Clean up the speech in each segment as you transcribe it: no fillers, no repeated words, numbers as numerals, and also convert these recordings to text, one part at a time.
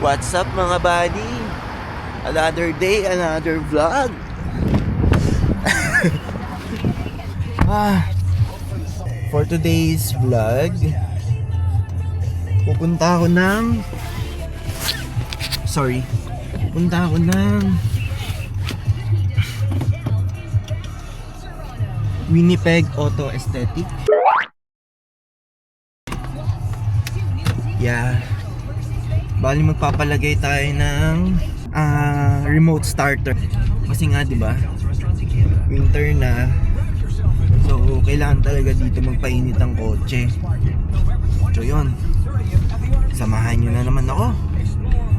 What's up mga buddy? Another day, another vlog. For today's vlog, pupunta ako ng Winnipeg Auto Aesthetic. Yeah. Bali magpapalagay tayo ng remote starter. Kasi nga 'di ba? Winter na. So kailangan talaga dito magpainit ang kotse. So 'yun. Samahan niyo na naman ako.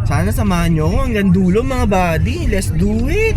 Sana samahan niyo ako hanggang dulo mga buddy. Let's do it.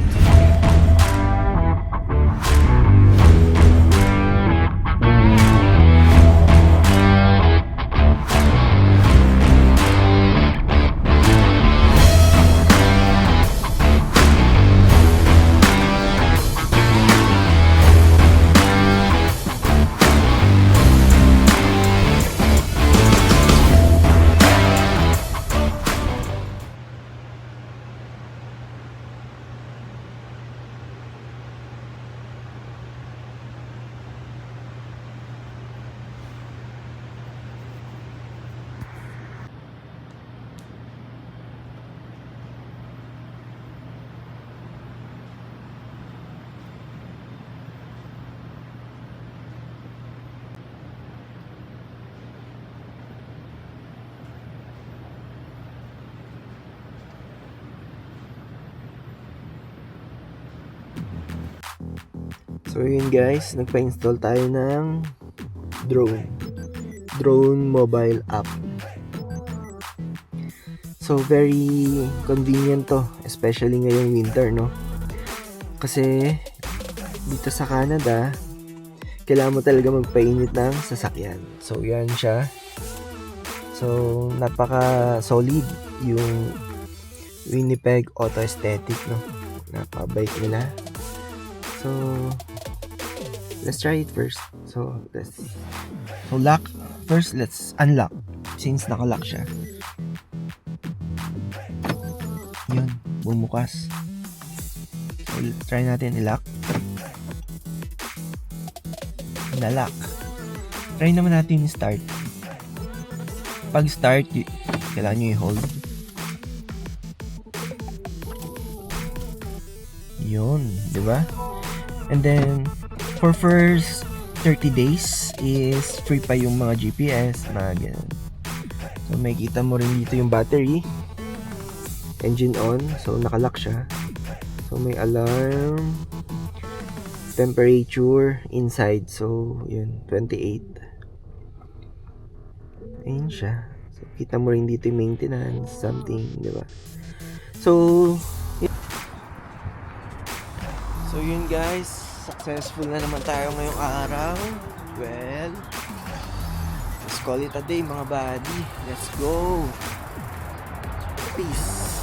So yun guys, nagpa-install tayo ng drone mobile app. So very convenient to, especially ngayong winter, no? Kasi dito sa Canada, kailangan mo talaga magpainit ng sasakyan. So yan siya. So napaka solid yung Winnipeg Auto Aesthetic, no? Napabike nila. So let's try it first. So lock first. Let's unlock since nakalock siya. Yun, bumukas. So try natin i-lock. Na-lock. Try naman natin i-start. Pag start, kailangan nyo i-hold. Yun, di ba? And then for first 30 days is free pa yung mga GPS, mga ganun. So makikita mo rin dito yung battery. Engine on, so nakalock siya. So may alarm, temperature inside, so yun, 28. Ayun siya. So kita mo rin dito yung maintenance, something, di ba? So yun guys, successful na naman tayo ngayong araw. Well, let's call it a day mga buddy. Let's go. Peace.